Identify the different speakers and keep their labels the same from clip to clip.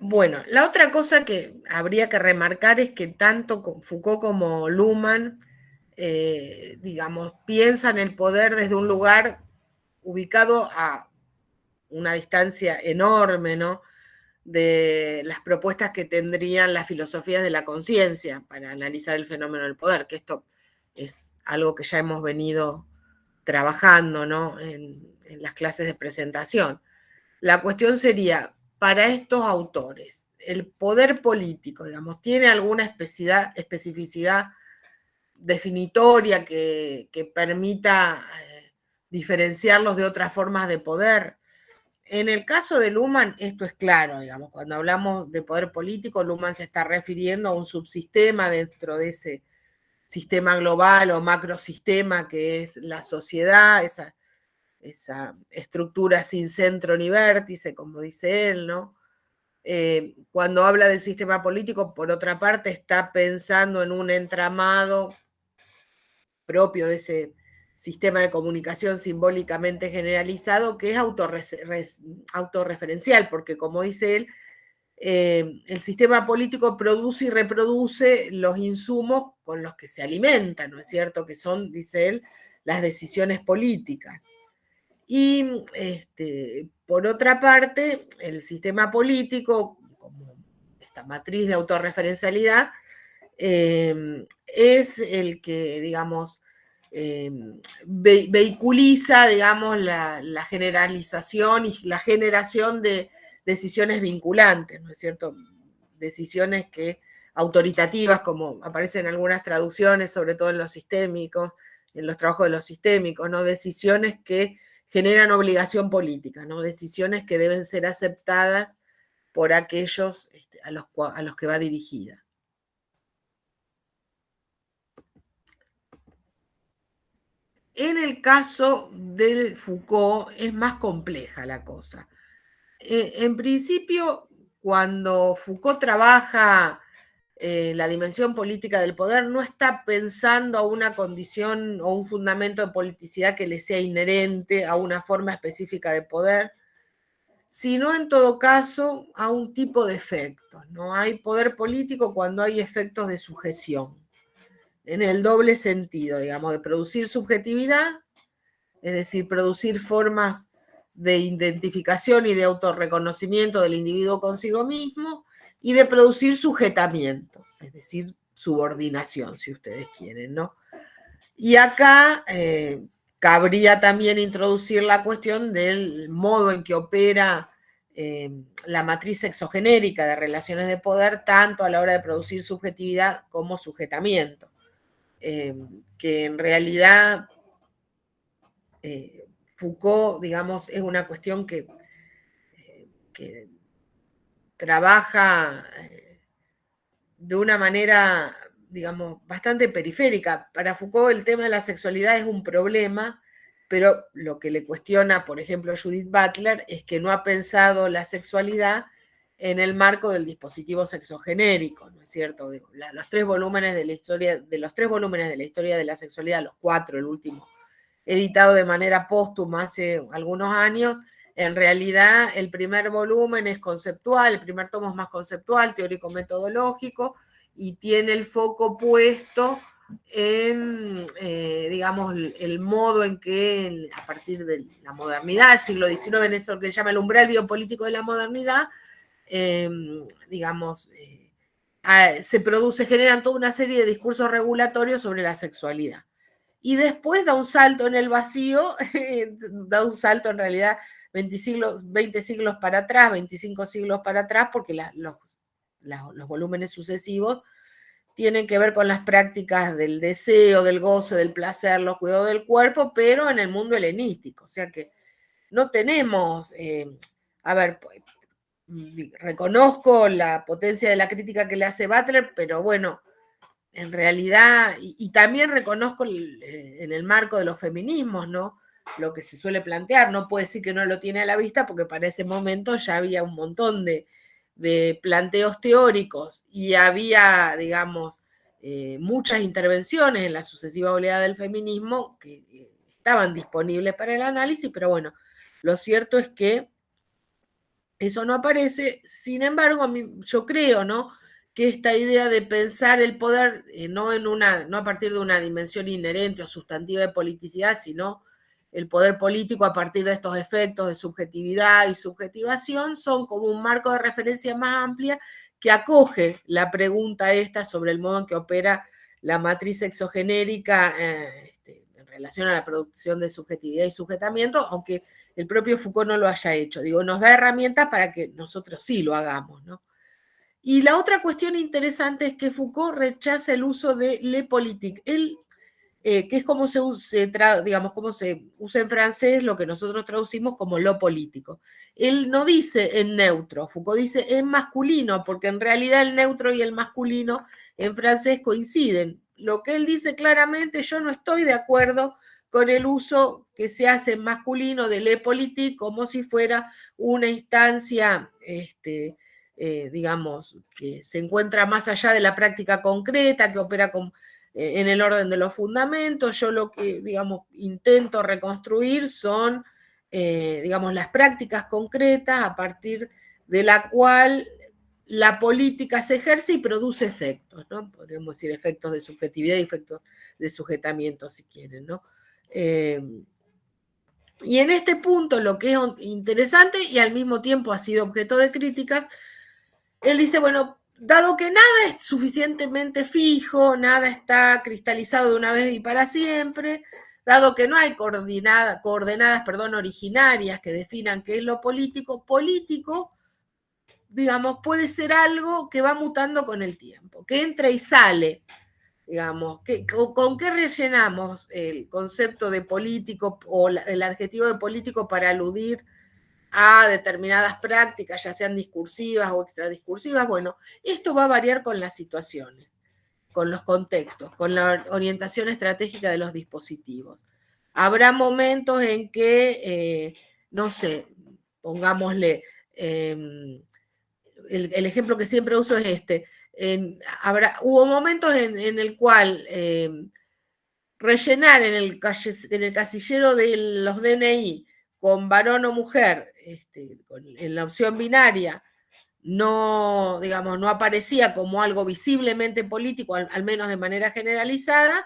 Speaker 1: Bueno, la otra cosa que habría que remarcar es que tanto Foucault como Luhmann, digamos, piensan el poder desde un lugar ubicado a una distancia enorme, ¿no?, de las propuestas que tendrían las filosofías de la conciencia para analizar el fenómeno del poder, que esto es algo que ya hemos venido trabajando, ¿no?, en las clases de presentación. La cuestión sería, para estos autores, ¿el poder político, digamos, tiene alguna especificidad definitoria que permita diferenciarlos de otras formas de poder? En el caso de Luhmann, esto es claro, digamos, cuando hablamos de poder político, Luhmann se está refiriendo a un subsistema dentro de ese sistema global o macrosistema que es la sociedad, esa estructura sin centro ni vértice, como dice él, ¿no? Cuando habla del sistema político, por otra parte, está pensando en un entramado propio de ese sistema de comunicación simbólicamente generalizado que es autorreferencial, porque como dice él, el sistema político produce y reproduce los insumos con los que se alimenta, ¿no es cierto? Que son, dice él, las decisiones políticas. Y por otra parte, el sistema político, como esta matriz de autorreferencialidad, es el que, digamos, vehiculiza, digamos, la generalización y la generación de decisiones vinculantes, ¿no es cierto? Decisiones que autoritativas, como aparecen en algunas traducciones, sobre todo en los sistémicos, en los trabajos de los sistémicos, ¿no? Decisiones que generan obligación política, ¿no? Decisiones que deben ser aceptadas por aquellos a los que va dirigida. En el caso de Foucault es más compleja la cosa. En principio, cuando Foucault trabaja la dimensión política del poder, no está pensando a una condición o un fundamento de politicidad que le sea inherente a una forma específica de poder, sino en todo caso a un tipo de efectos. No hay poder político cuando hay efectos de sujeción, en el doble sentido, digamos, de producir subjetividad, es decir, producir formas de identificación y de autorreconocimiento del individuo consigo mismo, y de producir sujetamiento, es decir, subordinación, si ustedes quieren, ¿no? Y acá cabría también introducir la cuestión del modo en que opera la matriz exogenérica de relaciones de poder, tanto a la hora de producir subjetividad como sujetamiento, que en realidad Foucault, digamos, es una cuestión que trabaja de una manera, digamos, bastante periférica. Para Foucault el tema de la sexualidad es un problema, pero lo que le cuestiona, por ejemplo, Judith Butler, es que no ha pensado la sexualidad en el marco del dispositivo sexogenérico, ¿no es cierto? Los 3 volúmenes de la historia, de los 3 volúmenes de la historia de la sexualidad, los 4, el último, editado de manera póstuma hace algunos años, en realidad el primer volumen es conceptual, el primer tomo es más conceptual, teórico-metodológico, y tiene el foco puesto en, digamos, el modo en que a partir de la modernidad, el siglo XIX, en eso que se llama el umbral biopolítico de la modernidad, digamos, se generan toda una serie de discursos regulatorios sobre la sexualidad. Y después da un salto en el vacío, da un salto en realidad 20 siglos para atrás, 25 siglos para atrás, porque los volúmenes sucesivos tienen que ver con las prácticas del deseo, del goce, del placer, los cuidados del cuerpo, pero en el mundo helenístico. O sea que no tenemos, a ver, reconozco la potencia de la crítica que le hace Butler, pero bueno, en realidad, y también reconozco en el marco de los feminismos, ¿no? Lo que se suele plantear, no puede decir que no lo tiene a la vista, porque para ese momento ya había un montón de planteos teóricos y había, digamos, muchas intervenciones en la sucesiva oleada del feminismo que estaban disponibles para el análisis, pero bueno, lo cierto es que Eso no aparece. Sin embargo, yo creo, ¿no?, que esta idea de pensar el poder no a partir de una dimensión inherente o sustantiva de politicidad, sino el poder político a partir de estos efectos de subjetividad y subjetivación, son como un marco de referencia más amplia que acoge la pregunta esta sobre el modo en que opera la matriz exogenérica en relación a la producción de subjetividad y sujetamiento, aunque el propio Foucault no lo haya hecho. Digo, nos da herramientas para que nosotros sí lo hagamos, ¿no? Y la otra cuestión interesante es que Foucault rechaza el uso de le politique. Él, que es como digamos, como se usa en francés lo que nosotros traducimos como lo político. Él no dice en neutro, Foucault dice en masculino, porque en realidad el neutro y el masculino en francés coinciden. Lo que él dice claramente, yo no estoy de acuerdo con el uso que se hace en masculino de le politique como si fuera una instancia, digamos, que se encuentra más allá de la práctica concreta, que opera en el orden de los fundamentos. Yo lo que, digamos, intento reconstruir son, digamos, las prácticas concretas a partir de la cual la política se ejerce y produce efectos, ¿no? Podríamos decir efectos de subjetividad y efectos de sujetamiento, si quieren, ¿no? Y en este punto lo que es interesante y al mismo tiempo ha sido objeto de críticas, él dice, bueno, dado que nada es suficientemente fijo, nada está cristalizado de una vez y para siempre, dado que no hay coordenadas, originarias que definan qué es lo político, digamos, puede ser algo que va mutando con el tiempo, que entra y sale, digamos, ¿con qué rellenamos el concepto de político o el adjetivo de político para aludir a determinadas prácticas, ya sean discursivas o extradiscursivas? Bueno, esto va a variar con las situaciones, con los contextos, con la orientación estratégica de los dispositivos. Habrá momentos en que, no sé, pongámosle, el ejemplo que siempre uso es este, hubo momentos en el cual rellenar en el casillero de los DNI con varón o mujer, en la opción binaria, no, digamos, no aparecía como algo visiblemente político, al menos de manera generalizada,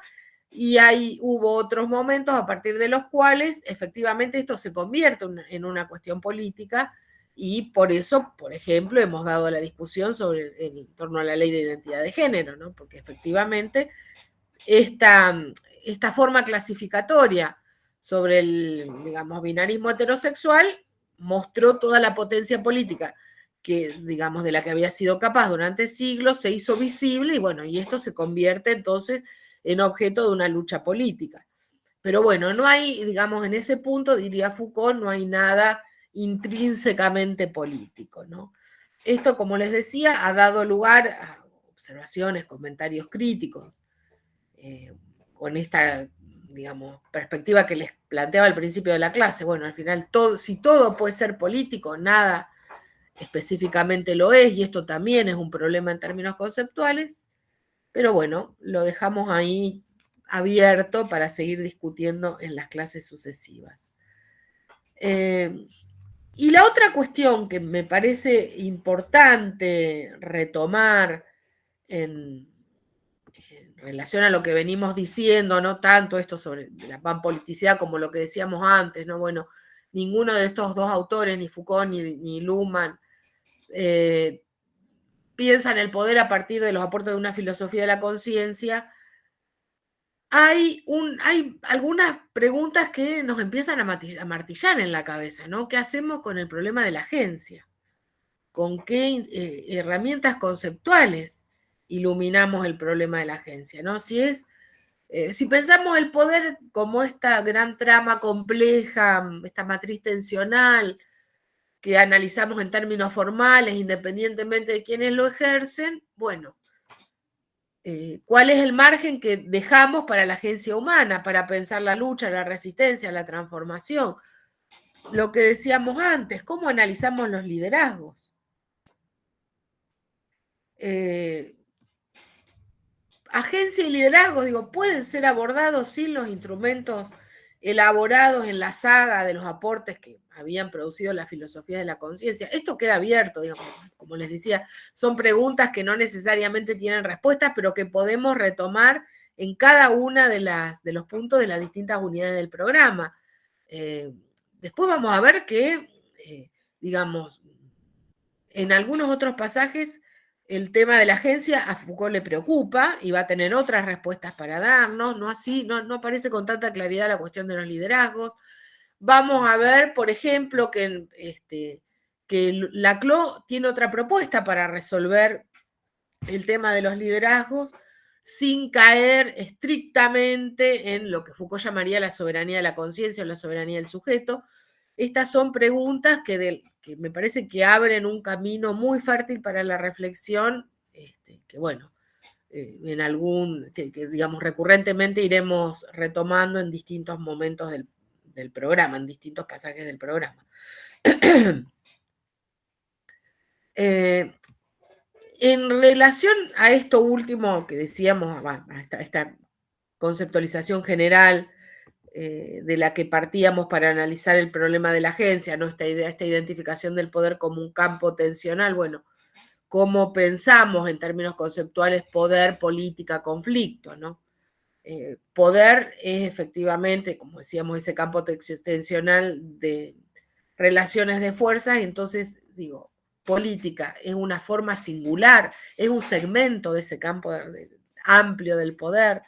Speaker 1: y hubo otros momentos a partir de los cuales efectivamente esto se convierte en una cuestión política, y por eso, por ejemplo, hemos dado la discusión en torno a la ley de identidad de género, ¿no? Porque efectivamente esta forma clasificatoria sobre el, digamos, binarismo heterosexual mostró toda la potencia política que, digamos, de la que había sido capaz durante siglos, se hizo visible y bueno, y esto se convierte entonces en objeto de una lucha política. Pero bueno, no hay, digamos, en ese punto, diría Foucault, no hay nada intrínsecamente político, ¿no? Esto, como les decía, ha dado lugar a observaciones, comentarios críticos, con esta, digamos, perspectiva que les planteaba al principio de la clase. Bueno, al final, si todo puede ser político, nada específicamente lo es, y esto también es un problema en términos conceptuales, pero bueno, lo dejamos ahí abierto para seguir discutiendo en las clases sucesivas. Y la otra cuestión que me parece importante retomar en relación a lo que venimos diciendo, no tanto esto sobre la panpoliticidad como lo que decíamos antes, ¿no? Bueno, ninguno de estos dos autores, ni Foucault ni Luhmann, piensan el poder a partir de los aportes de una filosofía de la conciencia. Hay algunas preguntas que nos empiezan a martillar en la cabeza, ¿no? ¿Qué hacemos con el problema de la agencia? ¿Con qué herramientas conceptuales iluminamos el problema de la agencia, ¿no? Si pensamos el poder como esta gran trama compleja, esta matriz tensional que analizamos en términos formales, independientemente de quienes lo ejercen, bueno, ¿cuál es el margen que dejamos para la agencia humana, para pensar la lucha, la resistencia, la transformación? Lo que decíamos antes, ¿cómo analizamos los liderazgos? Agencia y liderazgo, digo, pueden ser abordados sin los instrumentos elaborados en la saga de los aportes que habían producido la filosofía de la conciencia. Esto queda abierto, digamos, como les decía, son preguntas que no necesariamente tienen respuestas, pero que podemos retomar en cada una de los puntos de las distintas unidades del programa. Después vamos a ver que, digamos, en algunos otros pasajes el tema de la agencia a Foucault le preocupa y va a tener otras respuestas para darnos, no así, no aparece con tanta claridad la cuestión de los liderazgos. Vamos a ver, por ejemplo, que Laclau tiene otra propuesta para resolver el tema de los liderazgos sin caer estrictamente en lo que Foucault llamaría la soberanía de la conciencia o la soberanía del sujeto. Estas son preguntas que me parece que abren un camino muy fértil para la reflexión, que bueno, en que digamos recurrentemente iremos retomando en distintos momentos del programa, en distintos pasajes del programa. En relación a esto último que decíamos, a esta conceptualización general de la que partíamos para analizar el problema de la agencia, ¿no? Esta identificación del poder como un campo tensional, bueno, cómo pensamos en términos conceptuales poder, política, conflicto, ¿no? Poder es efectivamente, como decíamos, ese campo tensional de relaciones de fuerzas, y entonces, digo, política es una forma singular, es un segmento de ese campo amplio del poder.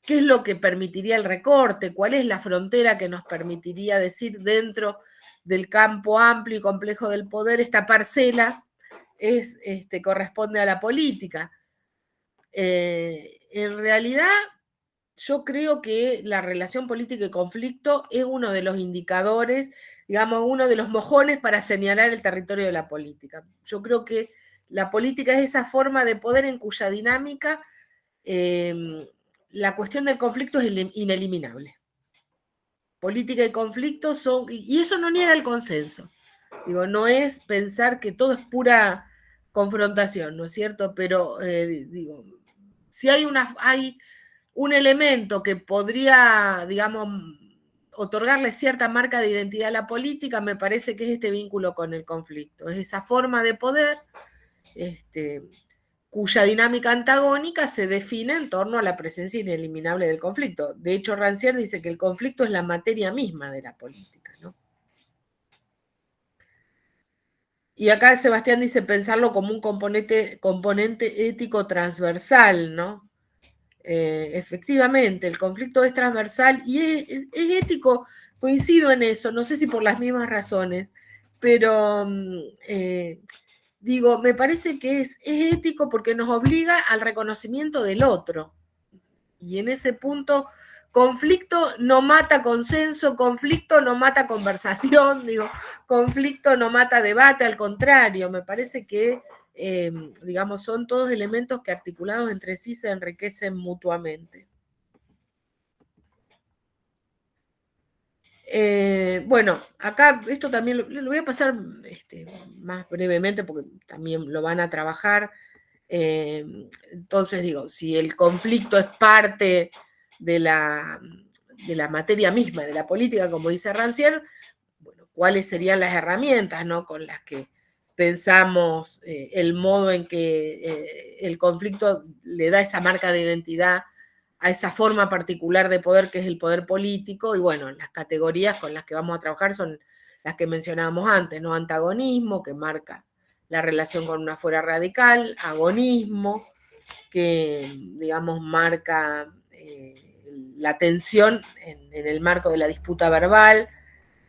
Speaker 1: ¿Qué es lo que permitiría el recorte? ¿Cuál es la frontera que nos permitiría decir dentro del campo amplio y complejo del poder, esta parcela corresponde a la política? En realidad, yo creo que la relación política y conflicto es uno de los indicadores, digamos, uno de los mojones para señalar el territorio de la política. Yo creo que la política es esa forma de poder en cuya dinámica la cuestión del conflicto es ineliminable. Política y conflicto son, y eso no niega el consenso. Digo, no es pensar que todo es pura confrontación, ¿no es cierto? Pero digo, si hay un elemento que podría, digamos, otorgarle cierta marca de identidad a la política, me parece que es este vínculo con el conflicto, es esa forma de poder cuya dinámica antagónica se define en torno a la presencia ineliminable del conflicto. De hecho, Rancière dice que el conflicto es la materia misma de la política, ¿no? Y acá Sebastián dice pensarlo como un componente ético transversal, ¿no? Efectivamente, el conflicto es transversal y es ético, coincido en eso, no sé si por las mismas razones, pero digo, me parece que es ético porque nos obliga al reconocimiento del otro. Y en ese punto, conflicto no mata consenso, conflicto no mata conversación, digo, conflicto no mata debate, al contrario, me parece que, digamos, son todos elementos que articulados entre sí se enriquecen mutuamente. Bueno, acá esto también lo voy a pasar más brevemente porque también lo van a trabajar. Entonces digo, si el conflicto es parte de la materia misma, de la política, como dice Rancière, bueno, ¿cuáles serían las herramientas, ¿no? Con las que pensamos el modo en que el conflicto le da esa marca de identidad a esa forma particular de poder que es el poder político? Y bueno, las categorías con las que vamos a trabajar son las que mencionábamos antes, ¿no? Antagonismo, que marca la relación con una fuerza radical, agonismo, que digamos marca la tensión en el marco de la disputa verbal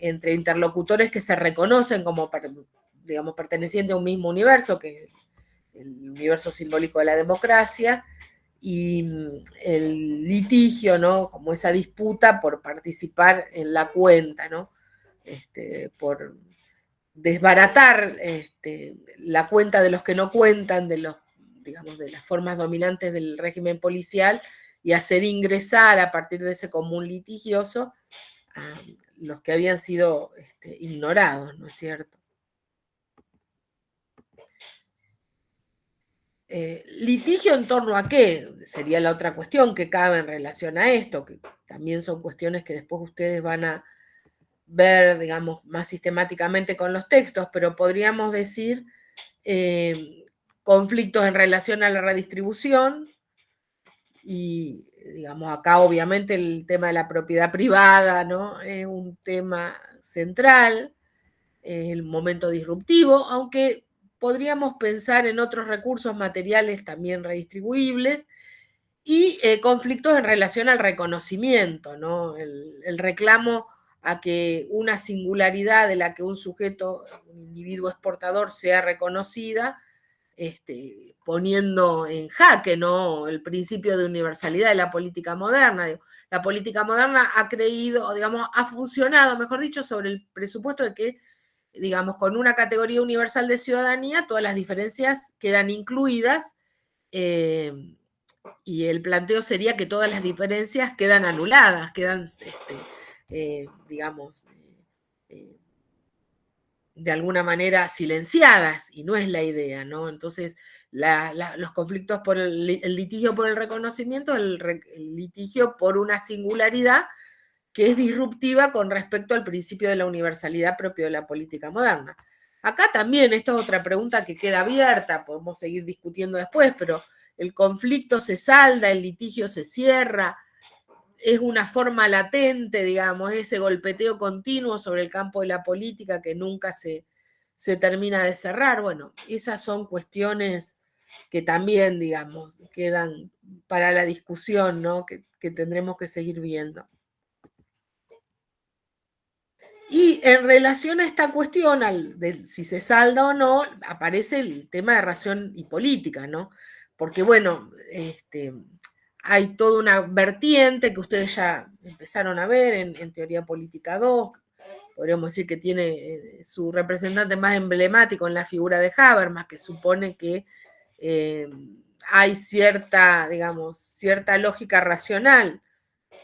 Speaker 1: entre interlocutores que se reconocen como, digamos, pertenecientes a un mismo universo, que es el universo simbólico de la democracia, y el litigio, ¿no? Como esa disputa por participar en la cuenta, ¿no? Por desbaratar la cuenta de los que no cuentan, digamos, de las formas dominantes del régimen policial, y hacer ingresar a partir de ese común litigioso a los que habían sido ignorados, ¿no es cierto? ¿Litigio en torno a qué? Sería la otra cuestión que cabe en relación a esto, que también son cuestiones que después ustedes van ver, digamos, más sistemáticamente con los textos, pero podríamos decir conflictos en relación a la redistribución y, digamos, acá obviamente el tema de la propiedad privada, ¿no? Es un tema central, el momento disruptivo, aunque podríamos pensar en otros recursos materiales también redistribuibles, y conflictos en relación al reconocimiento, ¿no? El reclamo a que una singularidad de la que un sujeto, un individuo exportador, sea reconocida, poniendo en jaque, ¿no?, el principio de universalidad de la política moderna. La política moderna ha creído, digamos, ha funcionado, mejor dicho, sobre el presupuesto de que, digamos, con una categoría universal de ciudadanía, todas las diferencias quedan incluidas, y el planteo sería que todas las diferencias quedan anuladas, quedan, digamos, de alguna manera silenciadas, y no es la idea, ¿no? Entonces, los conflictos por el litigio por el reconocimiento, el litigio por una singularidad que es disruptiva con respecto al principio de la universalidad propio de la política moderna. Acá también, esta es otra pregunta que queda abierta, podemos seguir discutiendo después, pero el conflicto se salda, el litigio se cierra, es una forma latente, digamos, ese golpeteo continuo sobre el campo de la política que nunca se termina de cerrar. Bueno, esas son cuestiones que también, digamos, quedan para la discusión, ¿no?, que tendremos que seguir viendo. Y en relación a esta cuestión, de si se salda o no, aparece el tema de ración y política, ¿no? Porque, bueno, hay toda una vertiente que ustedes ya empezaron a ver en Teoría Política 2, podríamos decir que tiene su representante más emblemático en la figura de Habermas, que supone que hay cierta, digamos, cierta lógica racional,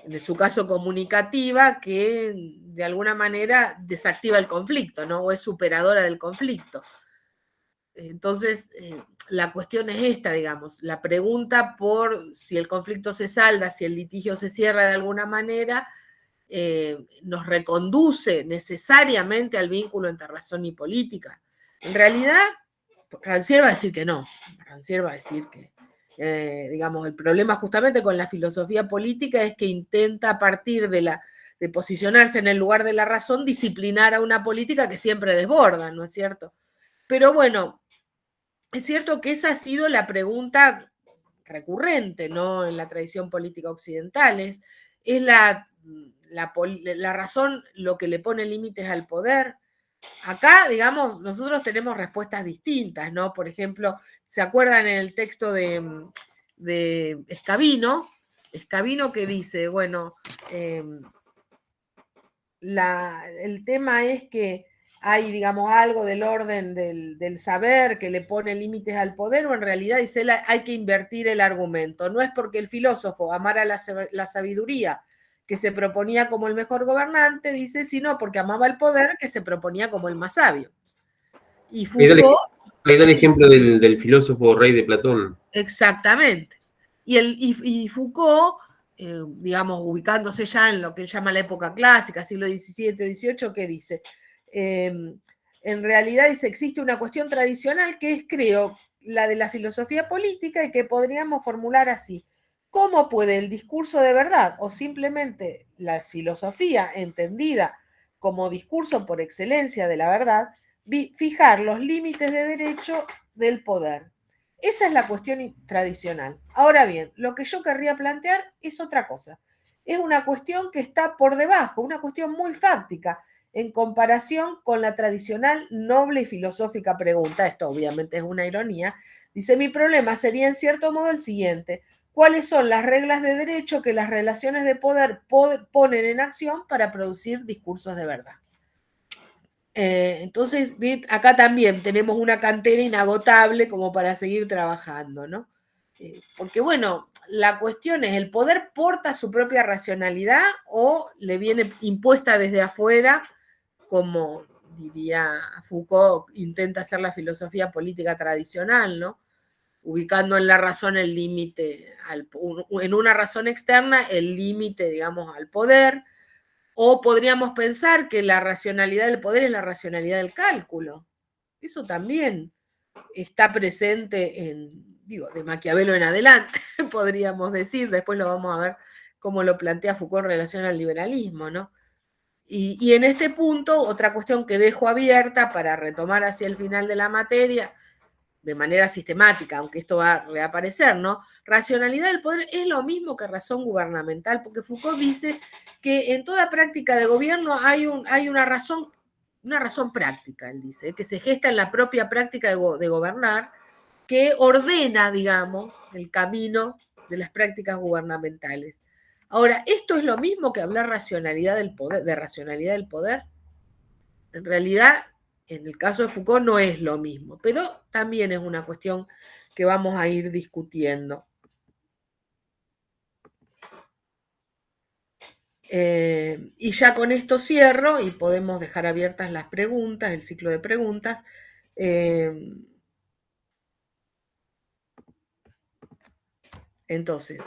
Speaker 1: en su caso comunicativa, que de alguna manera desactiva el conflicto, ¿no?, o es superadora del conflicto. Entonces, la cuestión es esta, digamos, la pregunta por si el conflicto se salda, si el litigio se cierra de alguna manera, nos reconduce necesariamente al vínculo entre razón y política. En realidad, Rancière va a decir que no. Rancière va a decir que, digamos, el problema justamente con la filosofía política es que intenta, a partir de posicionarse en el lugar de la razón, disciplinar a una política que siempre desborda, ¿no es cierto? Pero bueno, es cierto que esa ha sido la pregunta recurrente, ¿no?, en la tradición política occidental. Es la razón lo que le pone límites al poder. Acá, digamos, nosotros tenemos respuestas distintas, ¿no? Por ejemplo, ¿se acuerdan en el texto de Escabino? Escabino que dice, bueno, el tema es que hay, digamos, algo del orden del saber que le pone límites al poder, o en realidad, dice él, hay que invertir el argumento. No es porque el filósofo amara la sabiduría, que se proponía como el mejor gobernante, dice, sino porque amaba el poder, que se proponía como el más sabio. Y Foucault...
Speaker 2: Ahí da el ejemplo del filósofo rey de Platón.
Speaker 1: Exactamente. Y Foucault, digamos, ubicándose ya en lo que él llama la época clásica, siglo XVII, XVIII, ¿qué dice? En realidad dice, existe una cuestión tradicional que es, creo, la de la filosofía política, y que podríamos formular así: ¿cómo puede el discurso de verdad, o simplemente la filosofía entendida como discurso por excelencia de la verdad, fijar los límites de derecho del poder? Esa es la cuestión tradicional. Ahora bien, lo que yo querría plantear es otra cosa. Es una cuestión que está por debajo, una cuestión muy fáctica en comparación con la tradicional noble y filosófica pregunta. Esto obviamente es una ironía. Dice, mi problema sería en cierto modo el siguiente: ¿cuáles son las reglas de derecho que las relaciones de poder ponen en acción para producir discursos de verdad? Entonces, acá también tenemos una cantera inagotable como para seguir trabajando, ¿no? Porque, bueno, la cuestión es, ¿el poder porta su propia racionalidad o le viene impuesta desde afuera, como diría Foucault, intenta hacer la filosofía política tradicional, ¿no?, ubicando en la razón el límite, en una razón externa, el límite, digamos, al poder, O podríamos pensar que la racionalidad del poder es la racionalidad del cálculo. Eso también está presente de Maquiavelo en adelante, podríamos decir, después lo vamos a ver cómo lo plantea Foucault en relación al liberalismo, ¿no? Y en este punto, otra cuestión que dejo abierta para retomar hacia el final de la materia, de manera sistemática, aunque esto va a reaparecer, ¿no? Racionalidad del poder es lo mismo que razón gubernamental, porque Foucault dice que en toda práctica de gobierno hay una razón práctica, él dice, que se gesta en la propia práctica de gobernar, que ordena, digamos, el camino de las prácticas gubernamentales. Ahora, ¿esto es lo mismo que hablar racionalidad del poder, de racionalidad del poder? En realidad, en el caso de Foucault no es lo mismo, pero también es una cuestión que vamos a ir discutiendo. Y ya con esto cierro y podemos dejar abiertas las preguntas, el ciclo de preguntas. Entonces,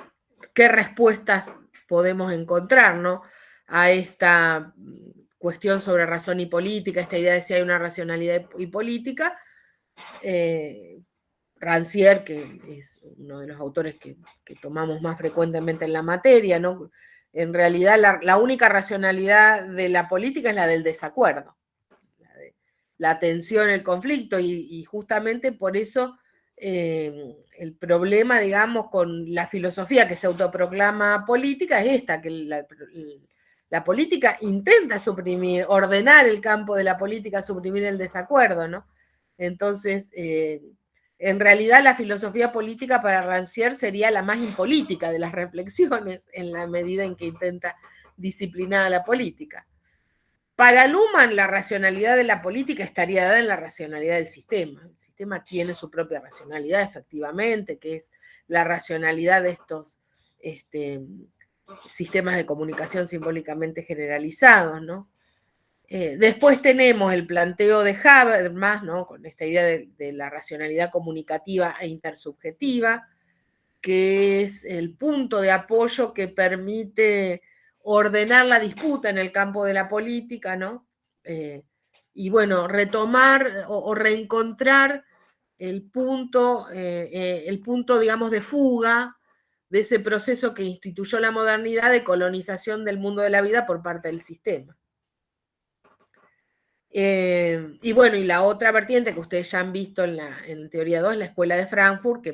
Speaker 1: ¿qué respuestas podemos encontrar, ¿no? A esta cuestión sobre razón y política, esta idea de si hay una racionalidad y política? Rancière, que es uno de los autores que tomamos más frecuentemente en la materia, ¿no? En realidad la única racionalidad de la política es la del desacuerdo, la tensión, el conflicto, y justamente por eso el problema, digamos, con la filosofía que se autoproclama política es esta, que la política intenta suprimir, ordenar el campo de la política, suprimir el desacuerdo, ¿no? Entonces, en realidad la filosofía política para Rancière sería la más impolítica de las reflexiones, en la medida en que intenta disciplinar a la política. Para Luhmann, la racionalidad de la política estaría dada en la racionalidad del sistema. El sistema tiene su propia racionalidad, efectivamente, que es la racionalidad de estos sistemas de comunicación simbólicamente generalizados, ¿no? Después tenemos el planteo de Habermas, ¿no? Con esta idea de la racionalidad comunicativa e intersubjetiva, que es el punto de apoyo que permite ordenar la disputa en el campo de la política, ¿no? Y bueno, retomar o reencontrar el punto, digamos, de fuga de ese proceso que instituyó la modernidad de colonización del mundo de la vida por parte del sistema. Y bueno, y la otra vertiente que ustedes ya han visto en teoría 2 es la Escuela de Frankfurt,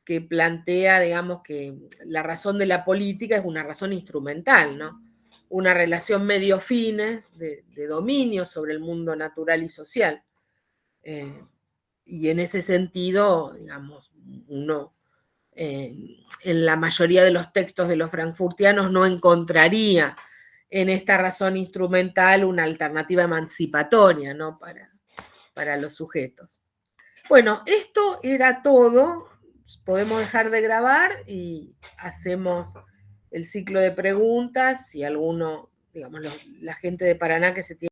Speaker 1: que plantea, digamos, que la razón de la política es una razón instrumental, ¿no? Una relación medio-fines de dominio sobre el mundo natural y social. Y en ese sentido, digamos, uno en la mayoría de los textos de los frankfurtianos no encontraría en esta razón instrumental una alternativa emancipatoria, ¿no? para los sujetos. Bueno, esto era todo. Podemos dejar de grabar y hacemos el ciclo de preguntas. Si alguno, digamos, la gente de Paraná que se tiene